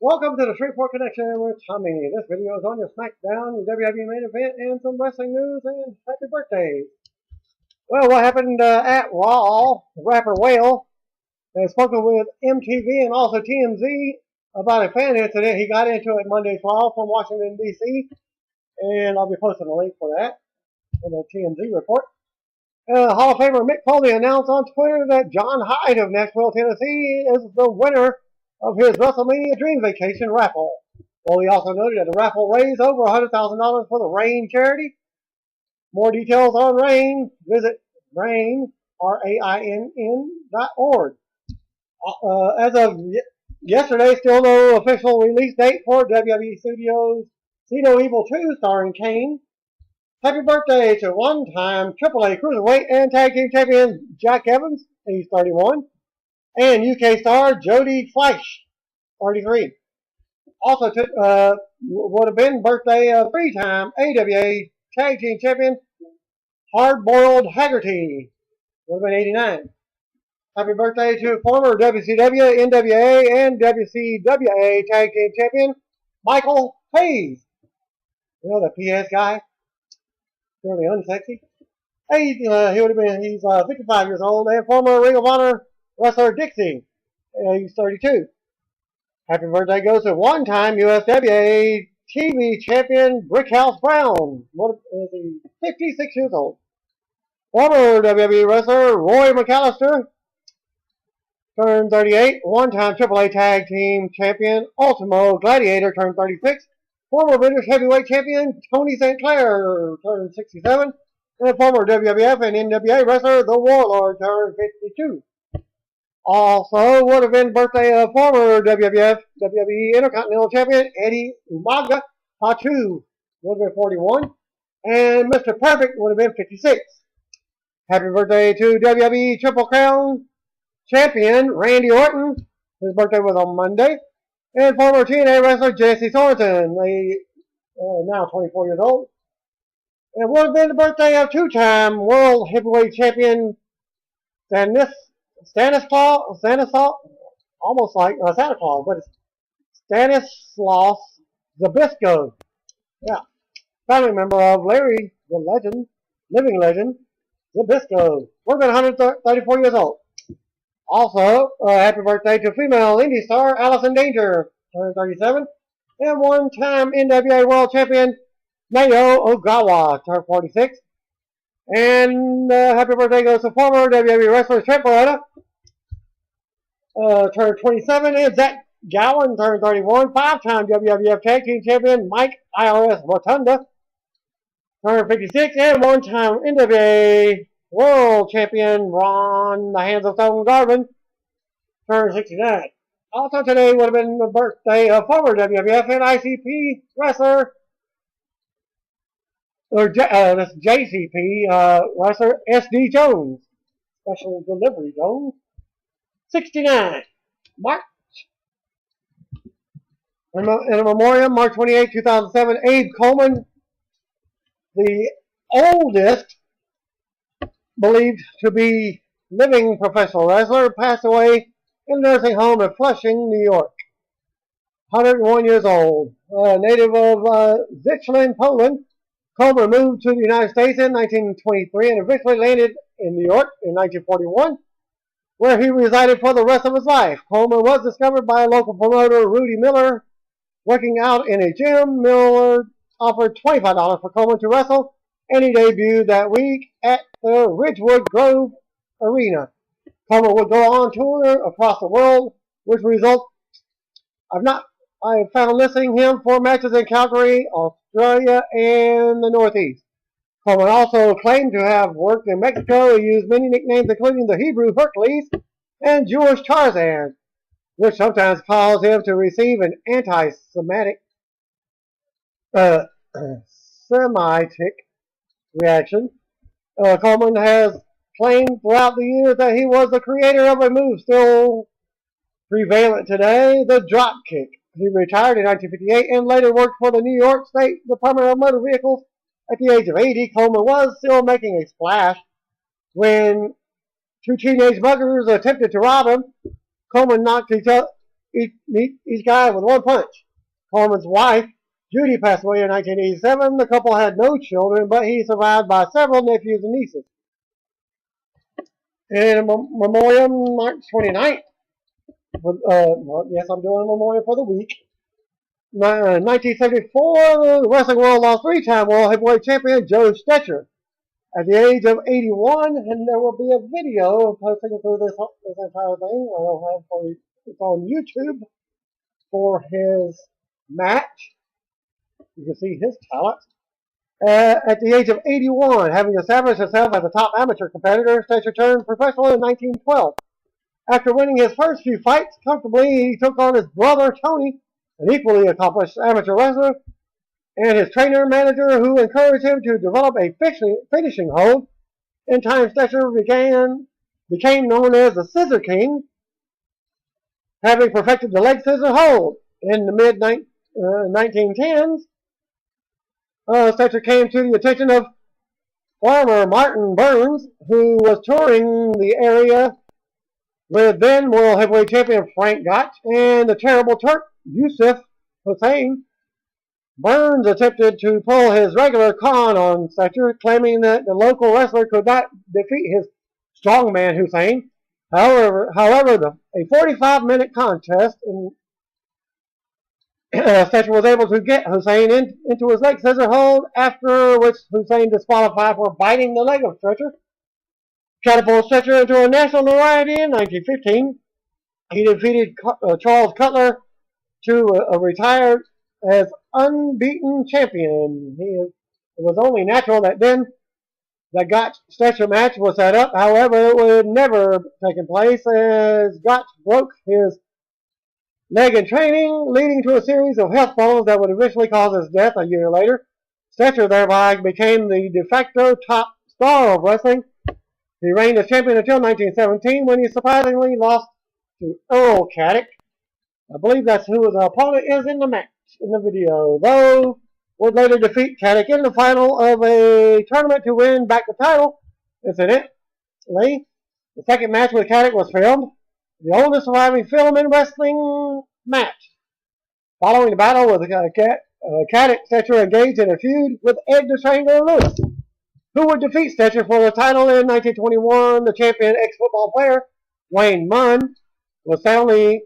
Welcome to the Shreveport Connection with Tommy. This video is on your Smackdown, your WWE main event, and some wrestling news, and happy birthday. Well, what happened at Raw, rapper Whale has spoken with MTV and also TMZ about a fan incident he got into at Monday's Raw from Washington, D.C., and I'll be posting a link for that in the TMZ report. Hall of Famer Mick Foley announced on Twitter that John Hyde of Nashville, Tennessee is the winner of his WrestleMania Dream Vacation raffle. Foley also noted that the raffle raised over $100,000 for the RAIN charity. More details on RAIN, visit RAIN, RAINN.org. As of yesterday, still no official release date for WWE Studios' See No Evil 2 starring Kane. Happy birthday to one-time AAA Cruiserweight and Tag Team Champion Jack Evans, he's 31, and UK star Jody Fleisch, 33. Also would have been birthday of three-time AWA Tag Team Champion Hard-Boiled Haggerty, would have been 89. Happy birthday to former WCW, NWA, and WCWA Tag Team Champion Michael Hayes. You know, the PS guy? Fairly unsexy. Hey, he would have been, he's 55 years old, and former Ring of Honor wrestler Dixie. He's 32. Happy birthday goes to one-time USWA TV champion Brickhouse Brown. What is he? 56 years old. Former WWE wrestler Roy McAllister turned 38. One-time AAA Tag Team champion Ultimo Gladiator turned 36. Former British Heavyweight Champion Tony St. Clair turned 67. And former WWF and NWA wrestler The Warlord turned 52. Also would have been birthday of former WWF WWE Intercontinental Champion Eddie Umaga Fatu, would have been 41. And Mr. Perfect would have been 56. Happy birthday to WWE Triple Crown Champion Randy Orton. His birthday was on Monday. And former TNA wrestler Jesse Sorensen, now 24 years old. And would have been the birthday of two-time World Heavyweight Champion Stanislaus, almost like Santa Claus, but it's Stanislaus Zbyszko. Yeah, family member of Larry, the legend, living legend, Zbyszko. Would have been 134 years old. Also, happy birthday to female indie star Allison Danger, turned 37, and one-time NWA World Champion Nayo Ogawa, turned 46. And happy birthday goes to former WWE wrestler Trent Beretta, turned 27, and Zach Gowen, turned 31. Five-time WWF Tag Team Champion Mike IRS Rotunda, turned 56, and one-time NWA World Champion Ron The Hands of Stone Garvin turned 69. Also today would have been the birthday of former WWF and ICP wrestler, or this JCP wrestler SD Jones, Special Delivery Jones, 69. March. In a memoriam, March 28, 2007, Abe Coleman, the oldest believed to be living professional wrestler, passed away in a nursing home in Flushing, New York. 101 years old. Native of Zichlin, Poland, Coleman moved to the United States in 1923 and eventually landed in New York in 1941, where he resided for the rest of his life. Coleman was discovered by a local promoter, Rudy Miller, working out in a gym. Miller offered $25 for Coleman to wrestle, and he debuted that week at the Ridgewood Grove Arena. Coleman would go on tour across the world, which results I found listing him for matches in Calgary, Australia, and the Northeast. Coleman also claimed to have worked in Mexico. He used many nicknames, including the Hebrew Hercules and Jewish Tarzan, which sometimes caused him to receive an anti-Semitic reaction. Coleman has claimed throughout the years that he was the creator of a move still prevalent today, the drop kick. He retired in 1958 and later worked for the New York State Department of Motor Vehicles. At the age of 80, Coleman was still making a splash when two teenage muggers attempted to rob him. Coleman knocked each guy with one punch. Coleman's wife, Judy, passed away in 1987. The couple had no children, but he survived by several nephews and nieces. In a memoriam, March 29th, yes, I'm doing a memoriam for the week. 1974, the wrestling world lost three-time world heavyweight champion Joe Stecher at the age of 81, and there will be a video posting through this entire thing. It's on YouTube for his match. You can see his talent. At the age of 81, having established himself as a top amateur competitor, Stecher turned professional in 1912. After winning his first few fights comfortably, he took on his brother Tony, an equally accomplished amateur wrestler, and his trainer and manager, who encouraged him to develop a finishing hold. In time, Stecher became known as the Scissor King, having perfected the leg scissor hold. In the mid-1910s, Stecher came to the attention of farmer Martin Burns, who was touring the area with then world heavyweight champion Frank Gotch and the terrible Turk Yusuf Hussein. Burns attempted to pull his regular con on Stecher, claiming that the local wrestler could not defeat his strongman Hussein. However, a 45-minute contest, Stecher was able to get Hussein into his leg scissor hold, after which Hussein disqualified for biting the leg of Stecher. Catapulted Stecher into a national notoriety in 1915. He defeated Charles Cutler to retire as unbeaten champion. It was only natural that then the Gotch Stecher match was set up. However, it would never have taken place, as Gotch broke his leg in training, leading to a series of health problems that would eventually cause his death a year later. Stecher thereby became the de facto top star of wrestling. He reigned as champion until 1917, when he surprisingly lost to Earl Caddick. I believe that's who his opponent is in the match, in the video, though would later defeat Caddick in the final of a tournament to win back the title. Incidentally, the second match with Caddick was filmed, the oldest surviving film in wrestling match. Following the battle with Caddick, Stecher engaged in a feud with Ed the Strangler Lewis, who would defeat Stecher for the title in 1921. The champion ex-football player, Wayne Munn, was soundly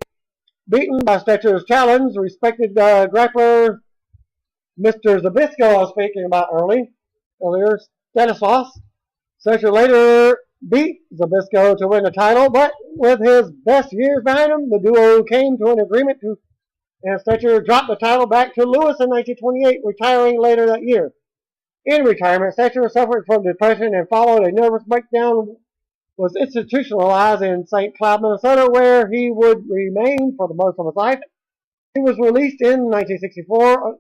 beaten by Stecher's challenge. Respected grappler Mr. Zabisco I was speaking about earlier, Stanislaus. Stecher later beat Zabisco to win the title, but with his best years behind him, the duo came to an agreement and Stecher dropped the title back to Lewis in 1928, retiring later that year. In retirement, Stecher suffered from depression and followed a nervous breakdown, was institutionalized in St. Cloud, Minnesota, where he would remain for the most of his life. He was released in 1964,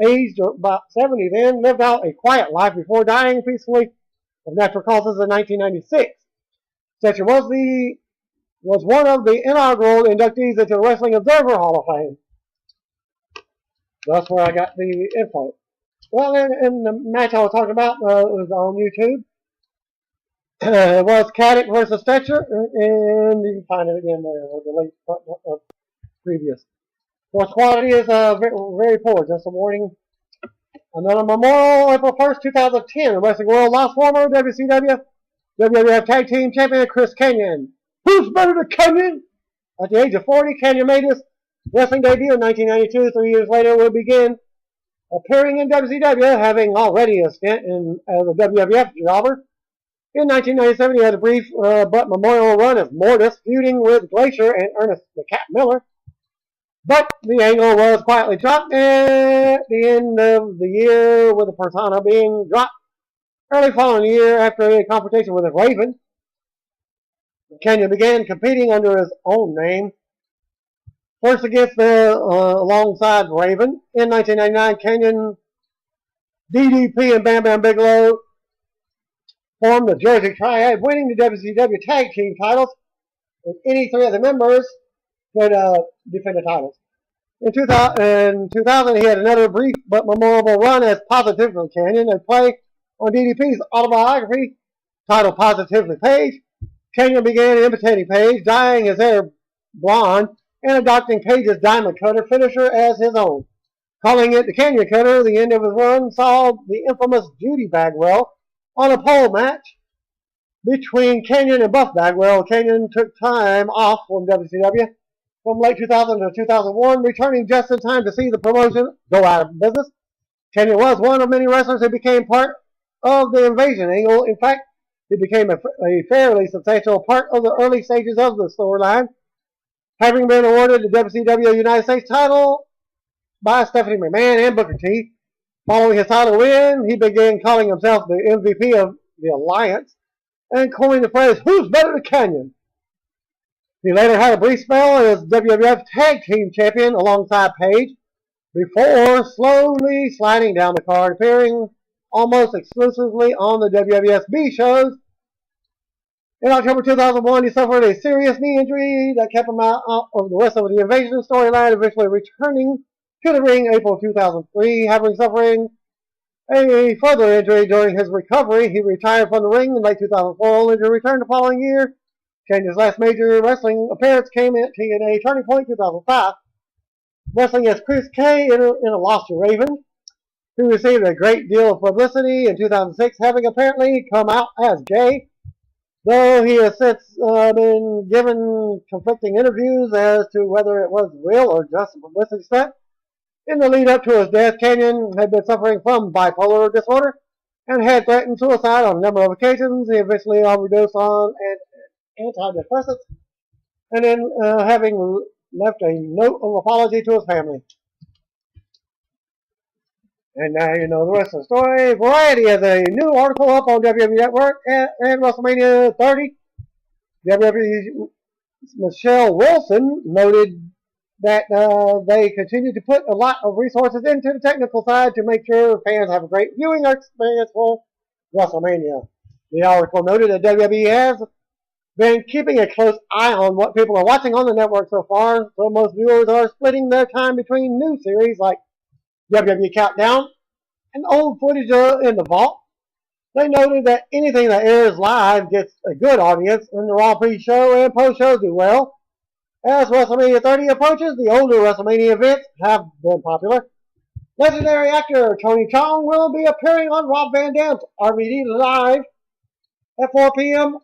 aged about 70 then, lived out a quiet life before dying peacefully of natural causes in 1996. Stecher was one of the inaugural inductees into the Wrestling Observer Hall of Fame. That's where I got the info. Well, in the match I was talking about, it was on YouTube. It was Caddick versus Stecher, and you can find it again there, the link of previous. Well, quality is very, very poor, just a warning. Another memorial, April 1st, 2010, Wrestling World lost former WCW WWF Tag Team Champion Chris Kanyon. Who's better than Kanyon? At the age of 40, Kanyon made his wrestling debut in 1992. 3 years later, would begin appearing in WCW, having already a stint as a WWF jobber. In 1997, he had a brief but memorial run as Mortis, feuding with Glacier and Ernest the Cat Miller. But the angle was quietly dropped at the end of the year, with the persona being dropped early following year after a confrontation with a Raven. Kanyon began competing under his own name, first against alongside Raven. In 1999, Kanyon, DDP, and Bam Bam Bigelow formed the Jersey Triad, winning the WCW Tag Team titles, with any three of the members could defend the titles. In 2000, he had another brief but memorable run as Positively Kanyon, a play on DDP's autobiography titled Positively Page. Kanyon began imitating Page, dyeing his hair blonde and adopting Page's Diamond Cutter finisher as his own. Calling it the Canyon Cutter, the end of his run saw the infamous Judy Bagwell on a pole match between Canyon and Buff Bagwell. Canyon took time off from WCW from late 2000 to 2001, returning just in time to see the promotion go out of business. Canyon was one of many wrestlers who became part of the Invasion angle. In fact, he became a fairly substantial part of the early stages of the storyline, having been awarded the WCW United States title by Stephanie McMahon and Booker T. Following his title win, he began calling himself the MVP of the Alliance and coined the phrase, "Who's better than Canyon?" He later had a brief spell as WWF Tag Team Champion alongside Page, before slowly sliding down the card, appearing almost exclusively on the WWSB shows. In October 2001, he suffered a serious knee injury that kept him out of the rest of the Invasion storyline, eventually returning to the ring April 2003. Having suffering a further injury during his recovery, he retired from the ring in late 2004, only to return the following year. Canyon's last major wrestling appearance came at TNA Turning Point 2005, wrestling as Chris K in a loss to Raven, who received a great deal of publicity in 2006, having apparently come out as gay, though he has since been given conflicting interviews as to whether it was real or just a publicity stunt. In the lead up to his death, Canyon had been suffering from bipolar disorder and had threatened suicide on a number of occasions. He eventually overdosed on antidepressants, and then having left a note of apology to his family. And now you know the rest of the story. Variety has a new article up on WWE Network and WrestleMania 30. WWE Michelle Wilson noted that they continue to put a lot of resources into the technical side to make sure fans have a great viewing experience for WrestleMania. The article noted that WWE has been keeping a close eye on what people are watching on the network so far, so most viewers are splitting their time between new series like WWE Countdown and old footage in the vault. They noted that anything that airs live gets a good audience, and the Raw pre-show and post-shows do well. As WrestleMania 30 approaches, the older WrestleMania events have been popular. Legendary actor Tony Chong will be appearing on Rob Van Dam's RVD Live at 4 p.m.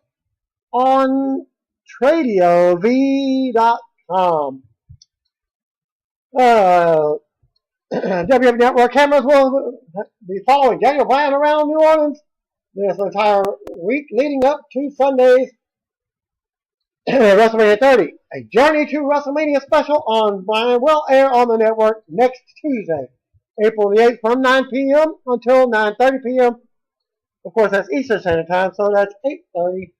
on TradioV.com. WWE Network cameras will be following Daniel Bryan around New Orleans this entire week leading up to Sunday's WrestleMania 30. A Journey to WrestleMania special on Bryan will air on the network next Tuesday, April the 8th from 9 p.m. until 9:30 p.m. Of course, that's Eastern Standard Time, so that's 8:30.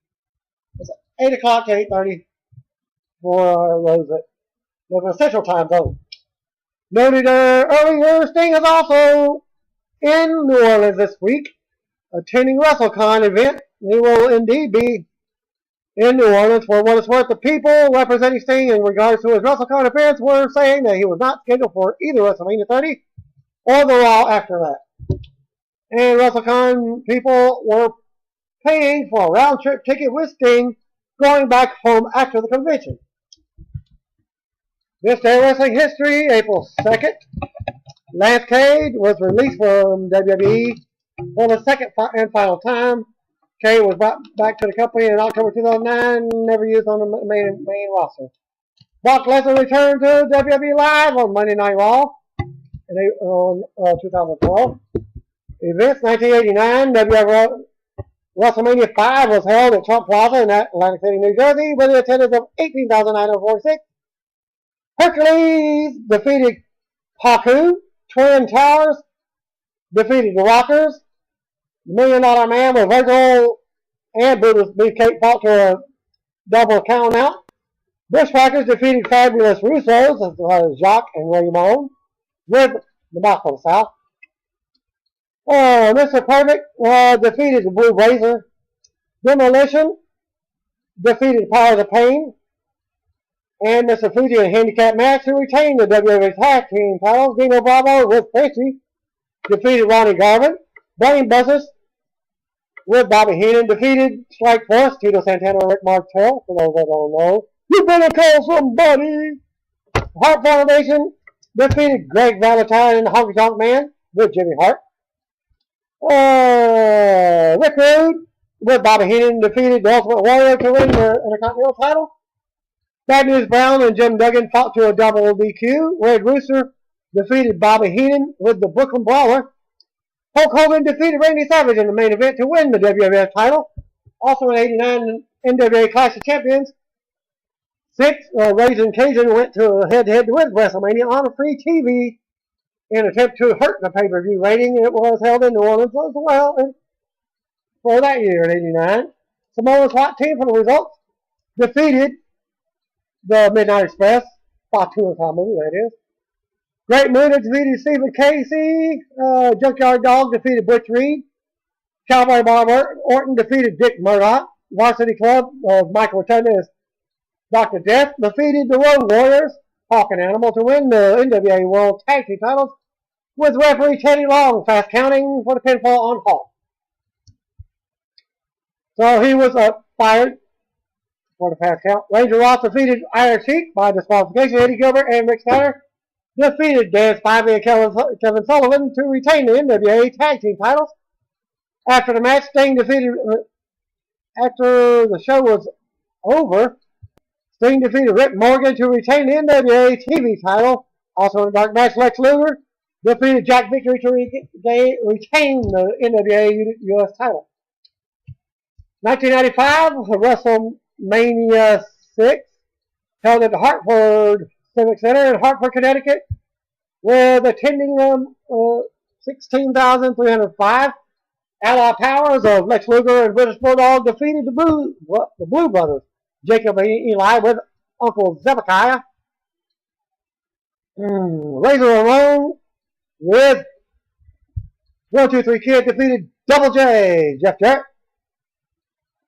It's 8 o'clock to 8:30 for those that live in a Central Time zone. Noted earlier, Sting is also in New Orleans this week, attending WrestleCon event. He will indeed be in New Orleans. For what it's worth, the people representing Sting in regards to his WrestleCon appearance were saying that he was not scheduled for either WrestleMania 30 or the Raw after that. And WrestleCon people were paying for a round-trip ticket with Sting going back home after the convention. This day of wrestling history, April 2nd, Lance Cade was released from WWE for the second and final time. Cade was brought back to the company in October 2009, never used on the main roster. Brock Lesnar returned to WWE Live on Monday Night Raw in 2012. Events 1989, WWF WrestleMania 5 was held at Trump Plaza in Atlantic City, New Jersey, with an attendance of 18,946. Hercules defeated Haku. Twin Towers defeated the Rockers. The $1 Million Man with Virgil and Brutus Beefcake fought to a double count out. Bushwhackers defeated Fabulous Russos, as well as Jacques and Raymond, with the Mouth of the South. Mr. Perfect defeated the Blue Blazer. Demolition defeated Powers of Pain. And Mr. Fuji in a handicap match who retained the WWE Tag Team titles. Dino Bravo with Frenchie defeated Ronnie Garvin. Brain Buzzers with Bobby Heenan defeated Strike Force, Tito Santana and Rick Martel, for those that don't know. You better call somebody! Hart Foundation defeated Greg Valentine and the Honky Tonk Man with Jimmy Hart. Rick Rude with Bobby Heenan defeated the Ultimate Warrior to win the Intercontinental title. Bad News Brown and Jim Duggan fought to a double DQ. Red Rooster defeated Bobby Heenan with the Brooklyn Brawler. Hulk Hogan defeated Randy Savage in the main event to win the WWF title. Also in '89 NWA Clash of Champions, Raising Cajun went to a head-to-head with WrestleMania on a free TV in an attempt to hurt the pay-per-view rating. It was held in New Orleans as well for that year in '89. Samoa's SWAT team for the results defeated the Midnight Express, about 2 time movie that is. Great Muta defeated Stephen Casey. Junkyard Dog defeated Butch Reed. Cowboy Bob Orton defeated Dick Murdoch. Varsity Club of Michael Rotunda as Dr. Death defeated the Road Warriors, Hawk and Animal, to win the NWA World Tag Team titles with referee Teddy Long fast counting for the pinfall on Hawk. So he was fired for the fast count. Ranger Ross defeated Iron Sheik by disqualification. Eddie Gilbert and Rick Steiner defeated Dan Spivey and Kevin Sullivan to retain the NWA Tag Team titles. After the match, after the show was over, Sting defeated Rick Morgan to retain the NWA TV title. Also in a dark match, Lex Luger defeated Jack Victory to retain the NWA US title. 1995, WrestleMania 6, held at the Hartford Civic Center in Hartford, Connecticut, with attending 16,305. Allied powers of Lex Luger and British Bulldog defeated the Blue Brothers, Jacob and Eli, with Uncle Zebekiah. Razor Ramon with 1-2-3 Kid defeated Double J, Jeff Jarrett,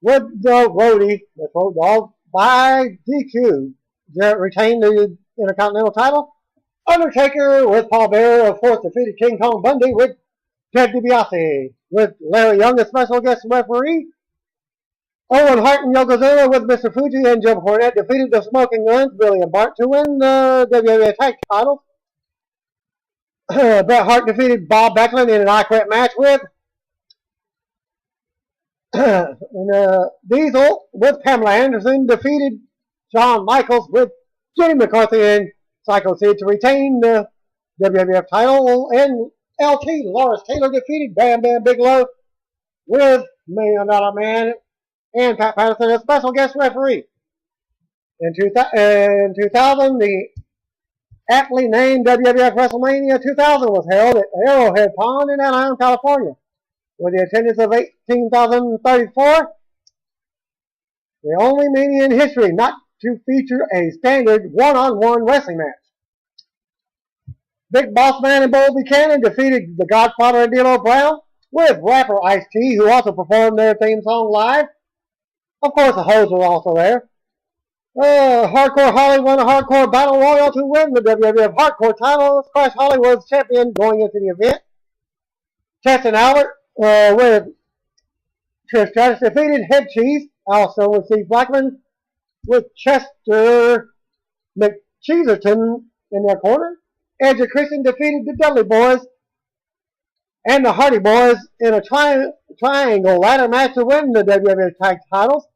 with the Roadie, the Road Dog, by DQ. Jarrett retained the Intercontinental title. Undertaker with Paul Bearer, of course, defeated King Kong Bundy with Ted DiBiase, with Larry Young as special guest referee. Owen Hart and Yokozuna with Mr. Fuji and Jim Cornette defeated the Smoking Guns, Billy and Bart, to win the WWE Tag titles. Bret Hart defeated Bob Backlund in an I Quit match with Diesel, with Pamela Anderson defeated Shawn Michaels with Jenny McCarthy and Psycho Sid to retain the WWF title. And LT Lawrence Taylor defeated Bam Bam Bigelow with $1 Million Man and Pat Patterson as special guest referee. In 2000, the aptly named WWF WrestleMania 2000 was held at Arrowhead Pond in Anaheim, California, with the attendance of 18,034. The only Mania in history not to feature a standard one-on-one wrestling match. Big Boss Man and Bull Buchanan defeated the Godfather and D'Lo Brown with rapper Ice-T, who also performed their theme song live. Of course, the Hoes were also there. Hardcore Holly won a Hardcore Battle Royal to win the WWF Hardcore title. Crash Holly was champion going into the event. Chester and Albert with Trish Stratus defeated Head Cheese, also with Steve Blackman, with Chester McCheeserton in their corner. Edge and Christian defeated the Dudley Boys and the Hardy Boys in a triangle ladder match to win the WWE Tag titles.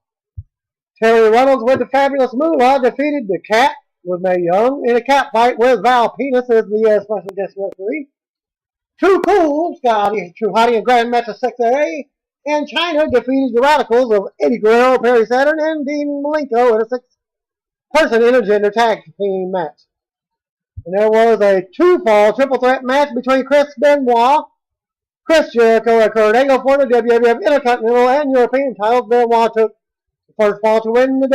Terry Reynolds with the Fabulous Moolah defeated the Cat with Mae Young in a cat fight with Val Penis as the special guest referee. Too Cool, Scotty True Hottie and Grandmaster 6A, and China defeated the Radicals of Eddie Guerrero, Perry Saturn, and Dean Malenko in a 6-person intergender tag team match. And there was a 2-fall triple threat match between Chris Benoit, Chris Jericho, and Kurt Angle for the WWF Intercontinental and European titles. Benoit took the first fall to win the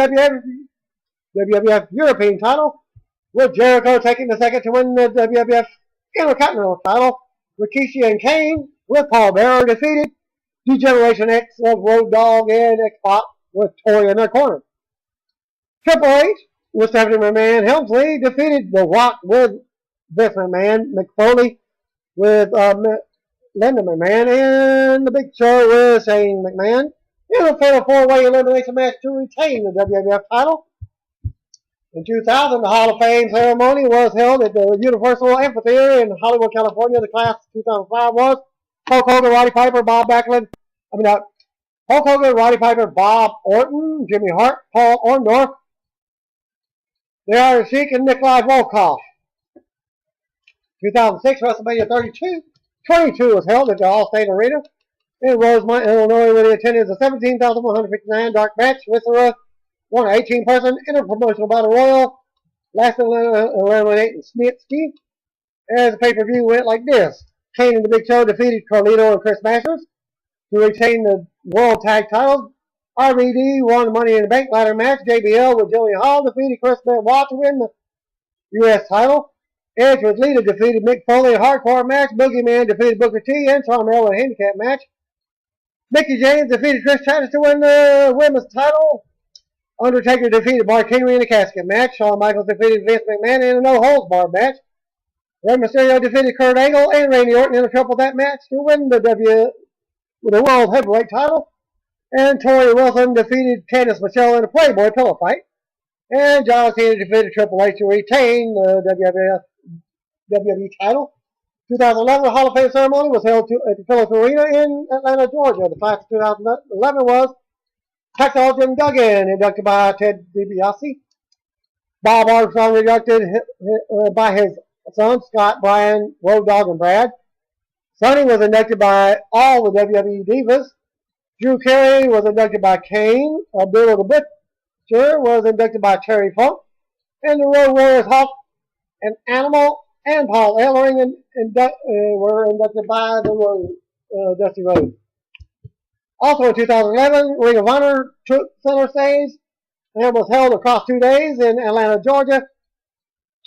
WWF European title, with Jericho taking the second to win the WWF Intercontinental title. Rikishi and Kane with Paul Bearer defeated D-Generation X of Road Dogg and X-Pac with Tori in their corner. Triple H with Stephanie McMahon Helmsley defeated The Rock with Vince McMahon, McFoley with Linda McMahon, and The Big Show with Shane McMahon in a fatal 4-way elimination match to retain the WWF title. In 2000, the Hall of Fame ceremony was held at the Universal Amphitheater in Hollywood, California. The class of 2005 was Hulk Hogan, Roddy Piper, Bob Backlund. Hulk Hogan, Roddy Piper, Bob Orton, Jimmy Hart, Paul Orndorff, The Iron Sheik, and Nikolai Volkov. 2006, WrestleMania 22 was held at the Allstate Arena in Rosemont, Illinois, with the attendance of 17,159. Dark match. Viscera won an 18-person interpromotional battle royal, lasted eliminating Snitsky. As the pay-per-view went like this: Kane and the Big Show defeated Carlito and Chris Masters to retain the World Tag Titles. RVD won the Money in the Bank ladder match. JBL with Jillian Hall defeated Chris Benoit to win the U.S. title. Edge with Lita defeated Mick Foley in a hardcore match. Boogeyman defeated Booker T and Charmel in a handicap match. Mickey James defeated Trish Stratus to win the women's title. Undertaker defeated Mark Henry in a casket match. Shawn Michaels defeated Vince McMahon in a no-holds-barred match. Rey Mysterio defeated Kurt Angle and Randy Orton in a triple threat match to win the World Heavyweight title. And Tori Wilson defeated Candice Michelle in a Playboy pillow fight. And John Cena defeated Triple H to retain the WWE title. 2011 Hall of Fame ceremony was held at the Phillips Arena in Atlanta, Georgia. The class of 2011 was Texas Jim Duggan, inducted by Ted DiBiase. Bob Armstrong, inducted by his sons, Scott, Bryan, Road Dogg, and Brad. Sonny was inducted by all the WWE Divas. Drew Carey was inducted by Kane. Abdullah the Butcher was inducted by Terry Funk. And the Road Warriors Hawk and Animal and Paul Ellering were inducted by the Dusty Rhodes. Also in 2011, Ring of Honor took center stage and was held across 2 days in Atlanta, Georgia.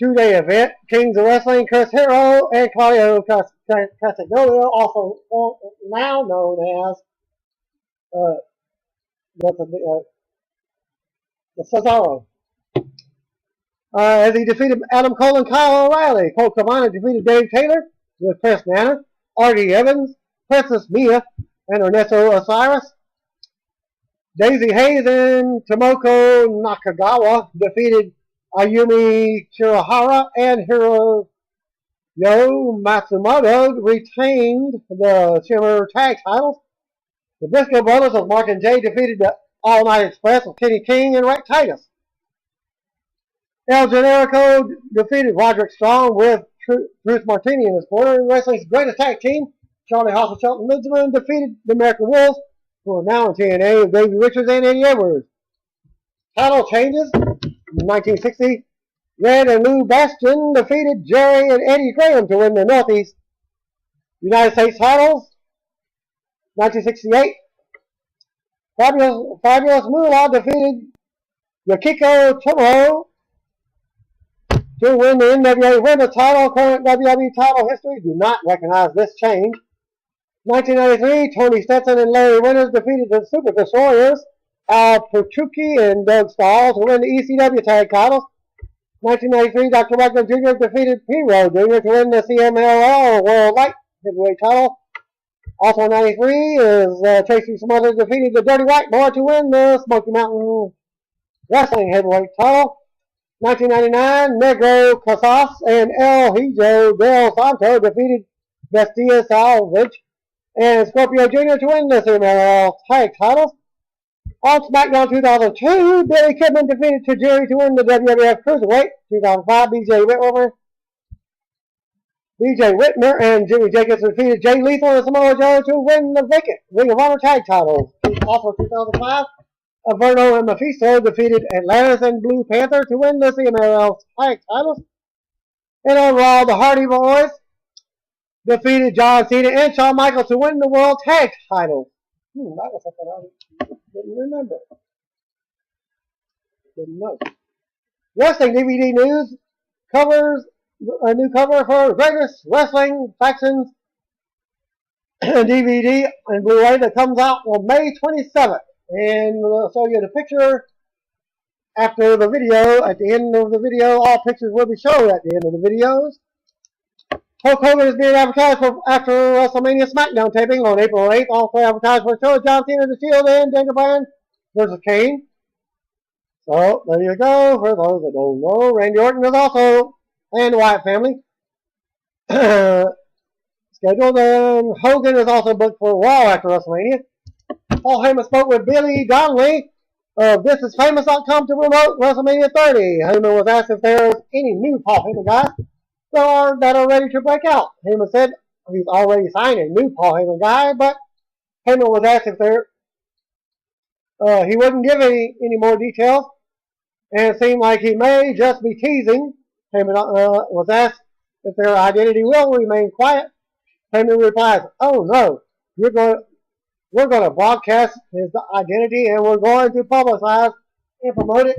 2-day event. Kings of Wrestling, Chris Hero and Claudio Castagnoli, also now known as the Cesaro. As he defeated Adam Cole and Kyle O'Reilly. Colt Cabana defeated Dave Taylor with Chris Nana, Artie Evans, Princess Mia, and Ernesto Osiris. Daisy Hayes and Tomoko Nakagawa defeated Ayumi Shirahara and Hiroyo Matsumoto retained the Shimmer Tag titles. The Briscoe brothers of Mark and Jay defeated the All Night Express of Kenny King and Rex Titus. El Generico defeated Roderick Strong with Bruce Martini in his corner. Wrestling's greatest tag team, Charlie Haas and Shelton Benjamin, defeated the American Wolves, who are now in TNA, with Davey Richards and Eddie Edwards. Title changes. In 1960, Red and Lou Bastion defeated Jerry and Eddie Graham to win the Northeast United States titles. 1968, Fabulous Moolah defeated Yukiko Toro to win the NWA Women's title. Current WWE title history do not recognize this change. 1993, Tony Stetson and Larry Winters defeated the Super Destroyers, Al Petrucci and Doug Stahl, to win the ECW tag titles. 1993, Dr. Wagner Jr. defeated P-Road Jr. to win the CMLL World Light Heavyweight title. Also in 93 is Tracy Smothers defeated the Dirty White Boy to win the Smoky Mountain Wrestling Heavyweight title. 1999, Negro Casas and El Hijo del Santo defeated Bestia Salvage and Scorpio Jr. to win the CMLL tag titles. On Smackdown 2002, Billy Kidman defeated Tajiri to win the WWF Cruiserweight. 2005, BJ Whitmer and Jimmy Jacobs defeated Jay Lethal and Samoa Joe to win the vacant Ring of Honor tag titles. Also 2005, Averno and Mephisto defeated Atlantis and Blue Panther to win the CMLL tag titles. And on Raw, the Hardy Boys defeated John Cena and Shawn Michaels to win the World Tag titles. That was something I didn't remember. Didn't know. Wrestling DVD news covers a new cover for Greatest Wrestling Factions DVD and Blu-ray that comes out on May 27th. And we'll show you the picture after the video. At the end of the video, all pictures will be shown at the end of the videos. Hulk Hogan is being advertised for after WrestleMania Smackdown taping on April 8th. Also advertised for a show of John Cena, The Shield, and Daniel Bryan versus Kane. So there you go. For those that don't know, Randy Orton is also, and the Wyatt family, scheduled, and Hogan is also booked for Raw after WrestleMania. Paul Heyman spoke with Billy Donnelly of ThisIsFamous.com to promote WrestleMania 30. Heyman was asked if there is any new Paul Heyman guys that are ready to break out. Heyman said he's already signed a new Paul Heyman guy, but Heyman was asked if he wouldn't give any more details, and it seemed like he may just be teasing. Heyman was asked if their identity will remain quiet. Heyman replies, "Oh no, we're going to broadcast his identity, and we're going to publicize and promote it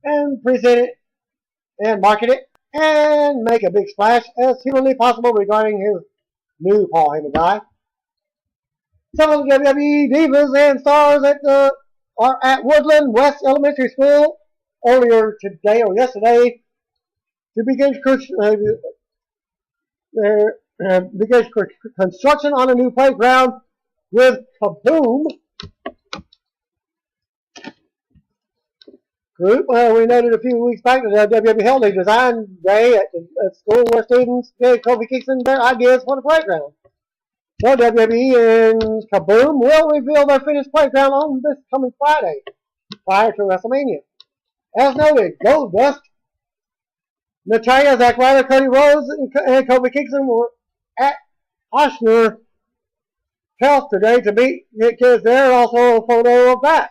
and present it and market it and make a big splash as humanly possible regarding his new Paul Heyman guy." Some of the WWE divas and stars are at Woodland West Elementary School earlier today or yesterday to begin construction on a new playground with Kaboom Group. We noted a few weeks back that WWE held a design day at school where students gave Kofi Kingston their ideas for the playground. So WWE and Kaboom will reveal their finished playground on this coming Friday, prior to WrestleMania. As noted, Goldust, Natalya, Zack Ryder, Cody Rhodes, and Kofi Kingston were at Oshner Health today to meet kids there. Also a photo of that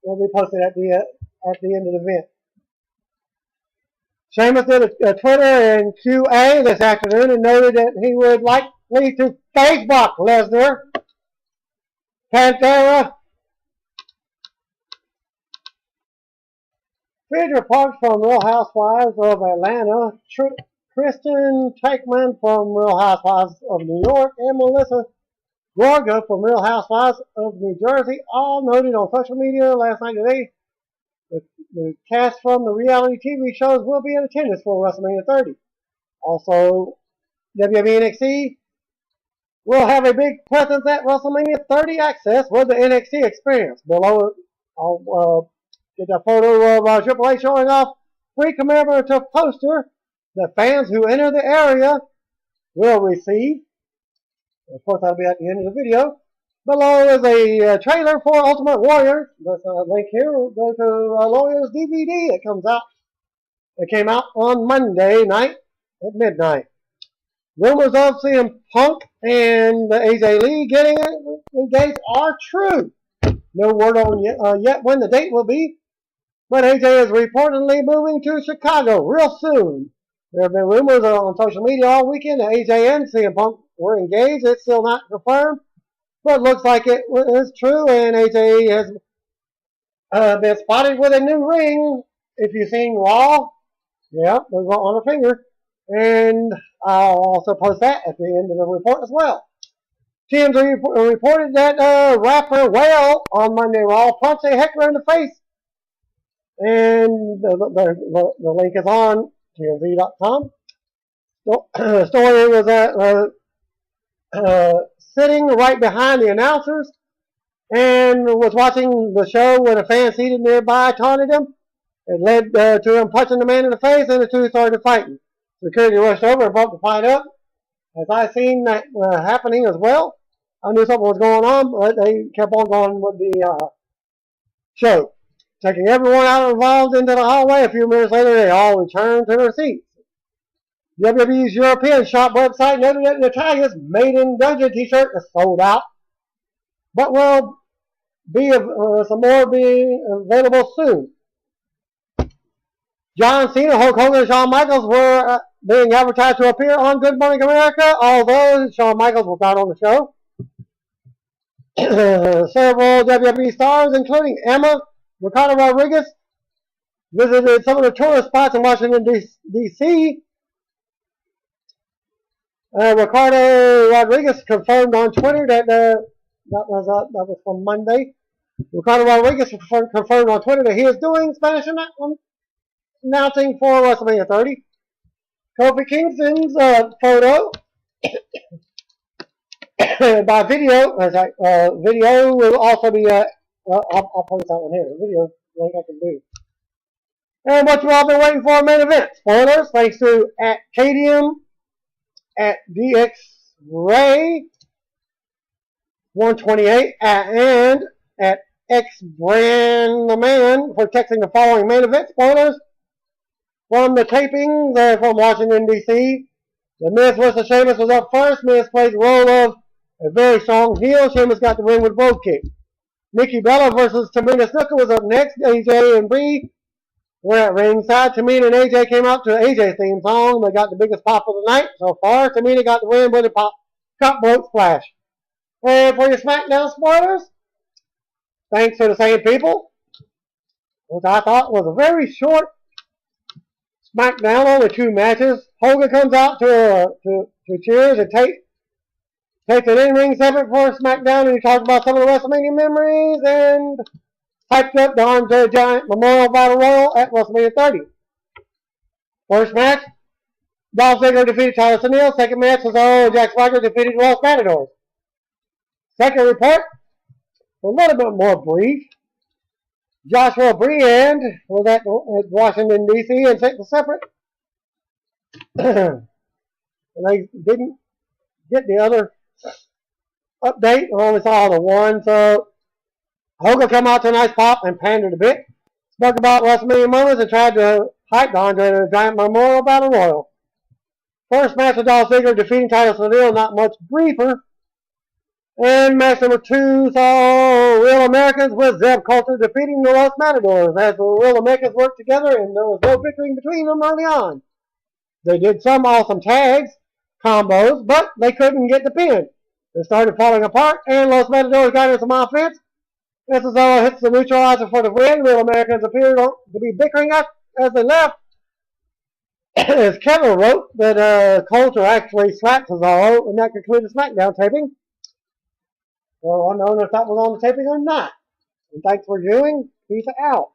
will be posted at the end of the event. Sheamus did a Twitter and QA this afternoon and noted that he would likely to face Brock Lesnar, Pantera, Phaedra Parks from Real Housewives of Atlanta, Kristen Takeman from Real Housewives of New York, and Melissa Gorga from Real Housewives of New Jersey, all noted on social media last night and today. The cast from the reality TV shows will be in attendance for WrestleMania 30. Also, WWE NXT will have a big presence at WrestleMania 30 Access with the NXT Experience. Below, I'll get a photo of Triple H showing off free commemorative poster that fans who enter the area will receive. Of course, that'll be at the end of the video. Below is a trailer for Ultimate Warrior. There's a link here. Go to Lawyer's DVD. It came out on Monday night at midnight. Rumors of CM Punk and AJ Lee getting engaged are true. No word on yet when the date will be, but AJ is reportedly moving to Chicago real soon. There have been rumors on social media all weekend that AJ and CM Punk were engaged. It's still not confirmed, but it looks like it is true, and AJ has been spotted with a new ring. If you've seen Raw, yeah, there's one on her finger. And I'll also post that at the end of the report as well. TMZ reported that rapper Whale on Monday Raw punched a heckler in the face. And the link is on TMZ.com. The story was sitting right behind the announcers and was watching the show when a fan seated nearby taunted him. It led to him punching the man in the face, and the two started fighting. Security rushed over and broke the fight up. As I seen that happening as well, I knew something was going on, but they kept on going with the show. Taking everyone out involved into the hallway, a few minutes later, they all returned to their seats. WWE's European shop website noted that Natalya's Made in Dungeon t-shirt is sold out, but will be some more being available soon. John Cena, Hulk Hogan, and Shawn Michaels were being advertised to appear on Good Morning America, although Shawn Michaels was not on the show. Several WWE stars, including Emma, Ricardo Rodriguez, visited some of the tourist spots in Washington, D.C. Ricardo Rodriguez confirmed on Twitter that was from Monday. Ricardo Rodriguez confirmed on Twitter that he is doing Spanish announcing for WrestleMania 30. Kofi Kingston's photo by video, video will also be. I'll post that one here. The video link I can do. And what you all been waiting for, main event. Spoilers, thanks to at Cadium, at DX Ray 128, and at X Brand the Man for texting the following main event spoilers from the taping. They're from Washington, D.C. The Miz vs. Sheamus was up first. Miz played the role of a very strong heel. Sheamus got the win with a brogue kick. Nikki Bella versus Tamina Snuka was up next. AJ and Bree were at ringside. Tamina and AJ came out to AJ's theme song. They got the biggest pop of the night so far. Tamina got the win with a cup broke splash. And for your SmackDown spoilers, thanks to the same people, which I thought was a very short SmackDown, only 2 matches. Hogan comes out to cheers and takes an in-ring segment for SmackDown, and he talks about some of the WrestleMania memories and hyped up the Andre Giant Memorial Battle Royal at WrestleMania 30. First match, Dolph Ziggler defeated Tyler Sunil. Second match, Cesaro and Jack Swagger defeated Los Matadors. Second report, a little bit more brief. Joshua Briand was at Washington, D.C. and sent the separate. And they didn't get the other update. I only saw the one. So Hogan come out to a nice pop and pandered a bit. Spoke about WrestleMania moments and tried to hype the Andre the Giant Memorial Battle Royal. First match of Dolph Ziggler defeating Titus O'Neil, not much briefer. And match number 2 saw Real Americans with Zeb Coulter defeating the Los Matadors as the Real Americans worked together and there was no bickering between them early on. They did some awesome tags, combos, but they couldn't get the pin. They started falling apart and Los Matadors got into some offense. Cesaro hits the neutralizer for the win. Real Americans appeared to be bickering as they left. As Kevin wrote that Coulter actually slapped Cesaro, and that concluded SmackDown taping. Well, I don't know if that was on the taping or not. And thanks for viewing. Peace out.